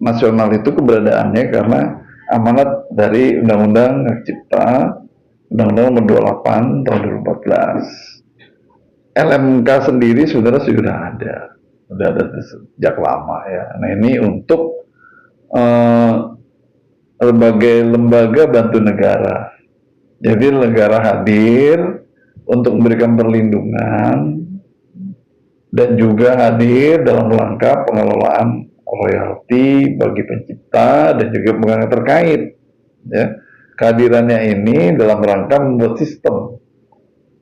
nasional itu keberadaannya karena amanat dari Undang-Undang Hak Cipta, Undang-Undang Nomor 28 tahun 2014. LMK sendiri sebenarnya sudah ada sejak lama ya. Nah ini untuk berbagai lembaga bantu negara. Jadi negara hadir untuk memberikan perlindungan dan juga hadir dalam rangka pengelolaan royalti bagi pencipta dan juga penggunaan terkait. Ya. Kehadirannya ini dalam rangka membuat sistem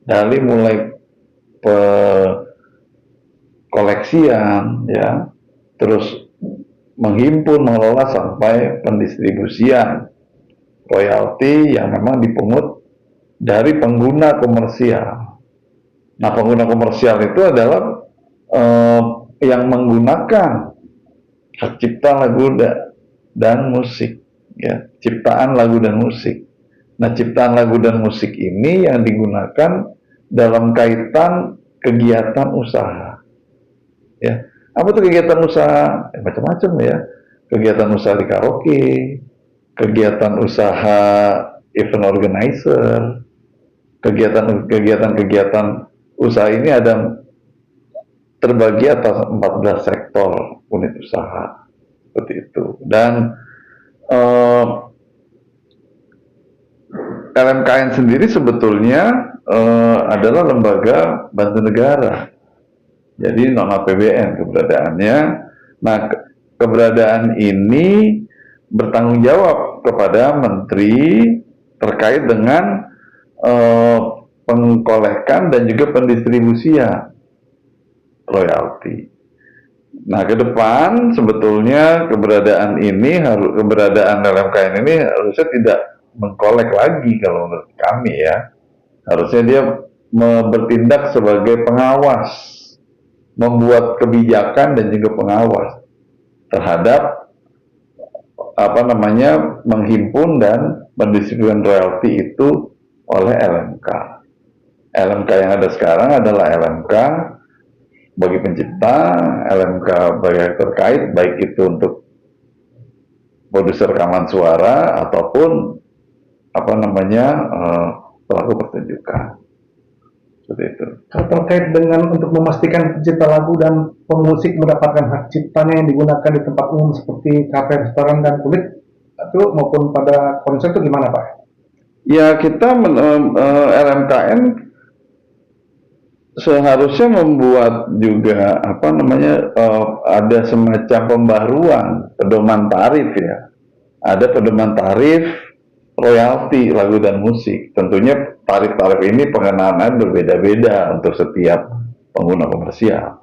dari mulai koleksian, ya, terus menghimpun, mengelola sampai pendistribusian royalti yang memang dipungut dari pengguna komersial. Nah, pengguna komersial itu adalah yang menggunakan hak cipta lagu dan musik, ya, ciptaan lagu dan musik. Nah, ciptaan lagu dan musik ini yang digunakan dalam kaitan kegiatan usaha, ya. Apa tuh kegiatan usaha? Macam-macam ya. Kegiatan usaha di karaoke, kegiatan usaha event organizer, kegiatan usaha ini ada terbagi atas 14 sektor unit usaha seperti itu. Dan LMKN sendiri sebetulnya adalah lembaga bantu negara, jadi non APBN keberadaannya. Nah, keberadaan ini bertanggung jawab kepada menteri terkait dengan pengkolekan dan juga pendistribusian royalti. Nah, ke depan sebetulnya keberadaan LMKN ini harusnya tidak mengkolek lagi kalau menurut kami ya. Harusnya dia bertindak sebagai pengawas, membuat kebijakan dan juga pengawas terhadap menghimpun dan mendistribusikan royalti itu oleh LMK. LMK yang ada sekarang adalah LMK bagi pencipta, LMK bagi terkait, baik itu untuk produser rekaman suara ataupun pelaku pertunjukan. Seperti itu. Terkait dengan untuk memastikan pencipta lagu dan pemusik mendapatkan hak ciptanya yang digunakan di tempat umum seperti kafe, restoran, dan kulit itu maupun pada konser itu gimana Pak? Ya, kita LMKN seharusnya membuat juga ada semacam pembaruan pedoman tarif ya. Ada pedoman tarif royalti lagu dan musik. Tentunya tarif-tarif ini pengenaannya berbeda-beda untuk setiap pengguna komersial.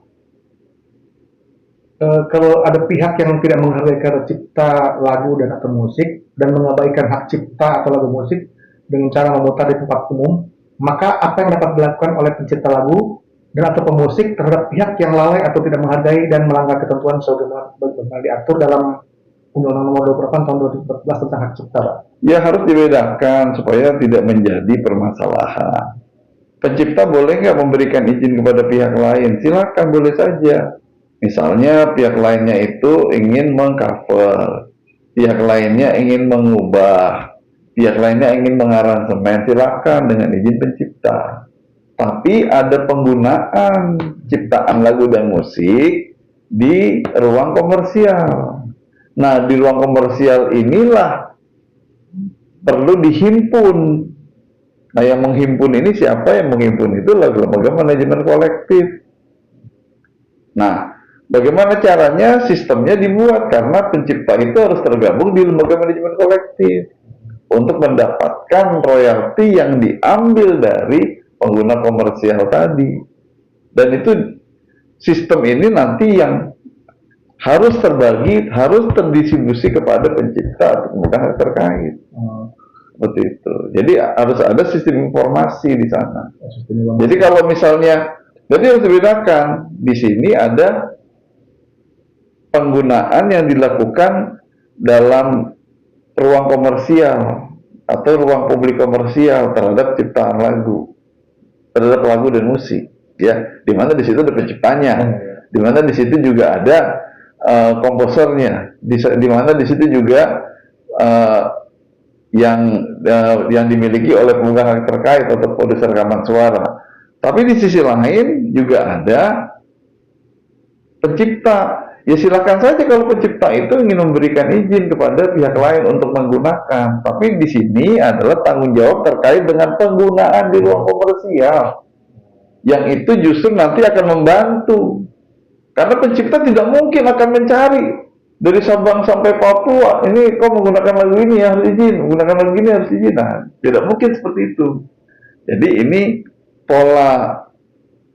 Kalau ada pihak yang tidak menghargai karya cipta lagu dan atau musik dan mengabaikan hak cipta atau lagu musik dengan cara memutar di tempat umum, maka apa yang dapat dilakukan oleh pencipta lagu dan atau pemusik terhadap pihak yang lalai atau tidak menghargai dan melanggar ketentuan sebagaimana diatur dalam Undang-Undang Nomor 28 tahun 2014 tentang hak cipta, Pak? Ya, harus dibedakan supaya tidak menjadi permasalahan. Pencipta boleh nggak memberikan izin kepada pihak lain? Silakan, boleh saja. Misalnya pihak lainnya itu ingin mengcover, pihak lainnya ingin mengubah, pihak lainnya ingin mengaransemen, silakan dengan izin pencipta. Tapi ada penggunaan ciptaan lagu dan musik di ruang komersial. Nah, di ruang komersial inilah perlu dihimpun. Nah, yang menghimpun ini siapa? Yang menghimpun itu lembaga manajemen kolektif. Nah, bagaimana caranya? Sistemnya dibuat karena pencipta itu harus tergabung di lembaga manajemen kolektif untuk mendapatkan royalti yang diambil dari pengguna komersial tadi. Dan itu sistem ini nanti yang harus terbagi, harus terdistribusi kepada pencipta atau pemegang terkait. Seperti itu. Jadi harus ada sistem informasi di sana. Jadi kalau misalnya, jadi harus dibedakan. Di sini ada penggunaan yang dilakukan dalam ruang komersial atau ruang publik komersial terhadap ciptaan lagu, terhadap lagu dan musik, ya. Di mana di situ ada penciptanya, di mana di situ juga ada komposernya, di mana di situ juga eh, yang dimiliki oleh pemegang hak terkait atau produser rekaman suara. Tapi di sisi lain juga ada pencipta. Ya silakan saja kalau pencipta itu ingin memberikan izin kepada pihak lain untuk menggunakan. Tapi di sini adalah tanggung jawab terkait dengan penggunaan di ruang komersial. Yang itu justru nanti akan membantu. Karena pencipta tidak mungkin akan mencari dari Sabang sampai Papua, ini kau menggunakan lagu ini ya harus izin, menggunakan lagu ini harus izin. Nah, tidak mungkin seperti itu. Jadi ini pola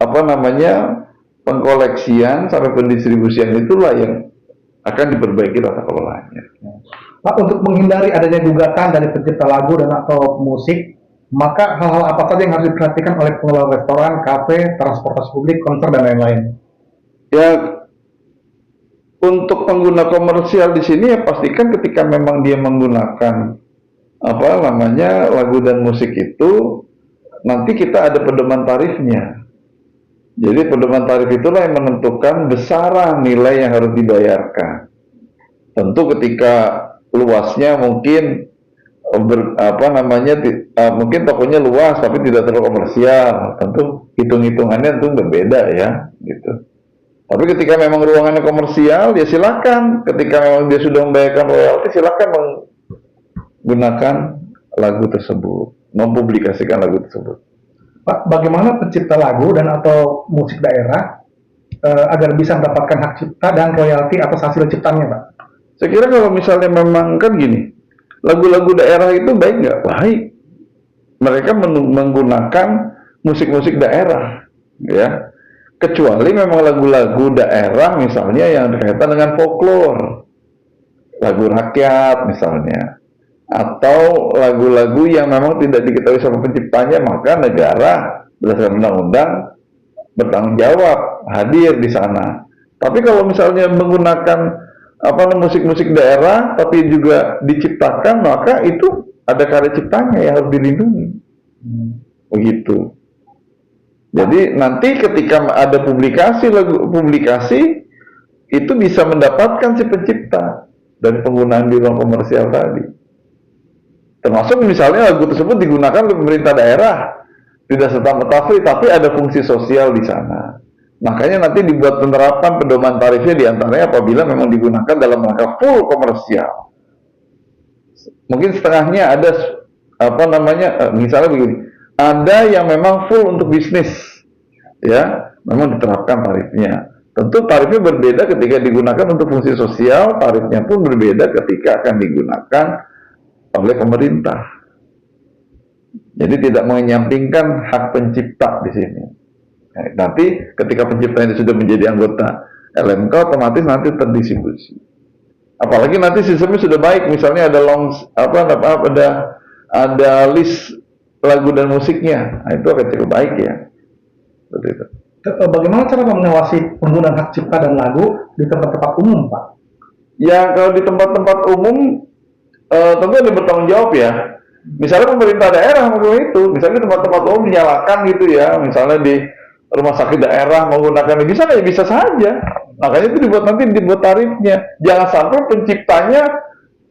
apa namanya pengkoleksian sampai pendistribusian itulah yang akan diperbaiki tata kelolanya. Pak, untuk menghindari adanya gugatan dari pencipta lagu dan atau musik, maka hal-hal apa saja yang harus diperhatikan oleh pengelola restoran, kafe, transportasi publik, konser, dan lain-lain? Ya, untuk pengguna komersial di sini ya pastikan ketika memang dia menggunakan apa namanya lagu dan musik itu nanti kita ada pedoman tarifnya. Jadi pedoman tarif itulah yang menentukan besaran nilai yang harus dibayarkan. Tentu ketika luasnya mungkin mungkin tokonya luas tapi tidak terlalu komersial, tentu hitung-hitungannya tentu berbeda ya, gitu. Tapi ketika memang ruangannya komersial, ya silakan. Ketika memang dia sudah membayarkan royalti, silakan menggunakan lagu tersebut, mempublikasikan lagu tersebut. Pak, bagaimana pencipta lagu dan atau musik daerah agar bisa mendapatkan hak cipta dan royalti atas hasil ciptanya, Pak? Saya kira kalau misalnya memang kan gini, lagu-lagu daerah itu baik nggak? Baik. Mereka menggunakan musik-musik daerah, ya. Kecuali memang lagu-lagu daerah misalnya yang berkaitan dengan folklore, lagu rakyat misalnya, atau lagu-lagu yang memang tidak diketahui siapa penciptanya, maka negara berdasarkan undang-undang bertanggung jawab hadir di sana. Tapi kalau misalnya menggunakan musik-musik daerah tapi juga diciptakan, maka itu ada karya ciptanya yang harus dilindungi. Begitu. Jadi nanti ketika ada publikasi itu bisa mendapatkan si pencipta dari penggunaan di ruang komersial tadi. Termasuk misalnya lagu tersebut digunakan oleh pemerintah daerah, tidak serta-merta free, tapi ada fungsi sosial di sana. Makanya nanti dibuat penerapan pedoman tarifnya diantaranya apabila memang digunakan dalam rangka full komersial. Mungkin setengahnya ada misalnya begini, ada yang memang full untuk bisnis, ya, memang diterapkan tarifnya. Tentu tarifnya berbeda ketika digunakan untuk fungsi sosial, tarifnya pun berbeda ketika akan digunakan oleh pemerintah. Jadi tidak menyampingkan hak pencipta di sini. Nanti ketika pencipta ini sudah menjadi anggota LMK, otomatis nanti terdistribusi. Apalagi nanti sistemnya sudah baik, misalnya ada ada list lagu dan musiknya, nah, itu akan cukup baik ya. Seperti itu. Bagaimana cara mengawasi penggunaan hak cipta dan lagu di tempat-tempat umum, Pak? Ya kalau di tempat-tempat umum tentu ada bertanggung jawab ya. Misalnya pemerintah daerah melakukan itu, misalnya tempat-tempat umum dinyalakan gitu ya, misalnya di rumah sakit daerah menggunakan bisa saja. Makanya itu dibuat tarifnya. Jangan sampai penciptanya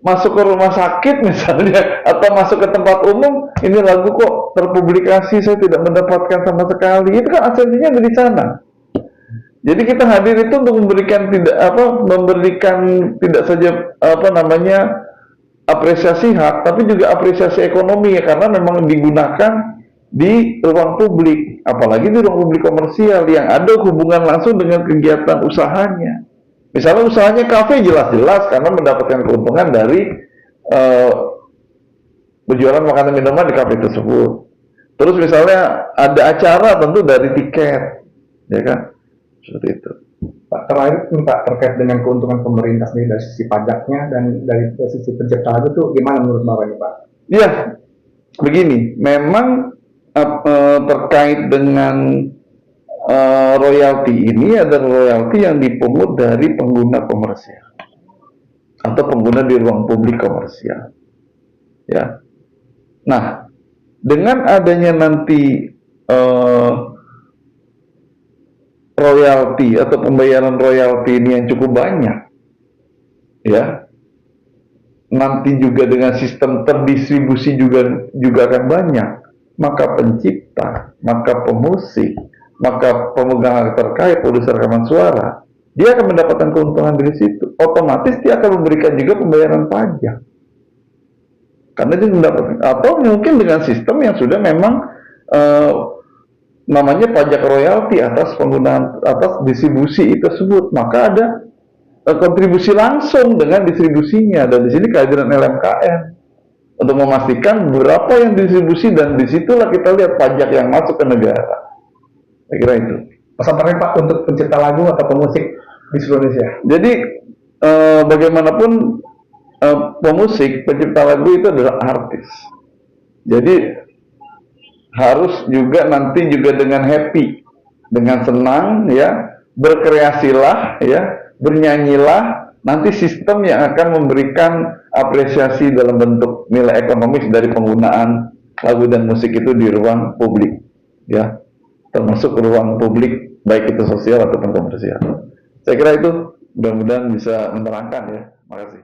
masuk ke rumah sakit misalnya atau masuk ke tempat umum, ini lagu kok terpublikasi saya tidak mendapatkan sama sekali. Itu kan asensinya dari sana. Jadi kita hadir itu untuk memberikan tidak saja apresiasi hak, tapi juga apresiasi ekonomi ya, karena memang digunakan di ruang publik, apalagi di ruang publik komersial yang ada hubungan langsung dengan kegiatan usahanya. Misalnya usahanya kafe jelas-jelas karena mendapatkan keuntungan dari berjualan makanan minuman di kafe tersebut. Terus misalnya ada acara tentu dari tiket, ya kan? Seperti itu. Pak, terakhir Pak, terkait dengan keuntungan pemerintah sendiri dari sisi pajaknya dan dari sisi pencipta lagu itu gimana menurut Bapak ini, Pak? Iya, begini, memang terkait dengan royalti ini ada royalti yang dipungut dari pengguna komersial atau pengguna di ruang publik komersial, ya. Nah, dengan adanya nanti royalti atau pembayaran royalti ini yang cukup banyak, ya, nanti juga dengan sistem terdistribusi juga akan banyak, maka pencipta, maka pemusik, maka pemegang hak terkait, produser rekaman suara, dia akan mendapatkan keuntungan dari situ. Otomatis dia akan memberikan juga pembayaran pajak. Karena dia mendapatkan, atau mungkin dengan sistem yang sudah memang namanya pajak royalti atas penggunaan, atas distribusi tersebut, maka ada kontribusi langsung dengan distribusinya, dan di sini kehadiran LMKN untuk memastikan berapa yang distribusi, dan disitulah kita lihat pajak yang masuk ke negara. Saya kira itu. Pesan terakhir Pak untuk pencipta lagu atau pemusik di seluruh Indonesia. Jadi bagaimanapun pemusik, pencipta lagu itu adalah artis. Jadi harus juga nanti juga dengan happy, dengan senang, ya, berkreasilah, ya, bernyanyilah. Nanti sistem yang akan memberikan apresiasi dalam bentuk nilai ekonomis dari penggunaan lagu dan musik itu di ruang publik, ya, termasuk ruang publik baik itu sosial ataupun komersial. Saya kira itu mudah-mudahan bisa menerangkan, ya. Terima kasih.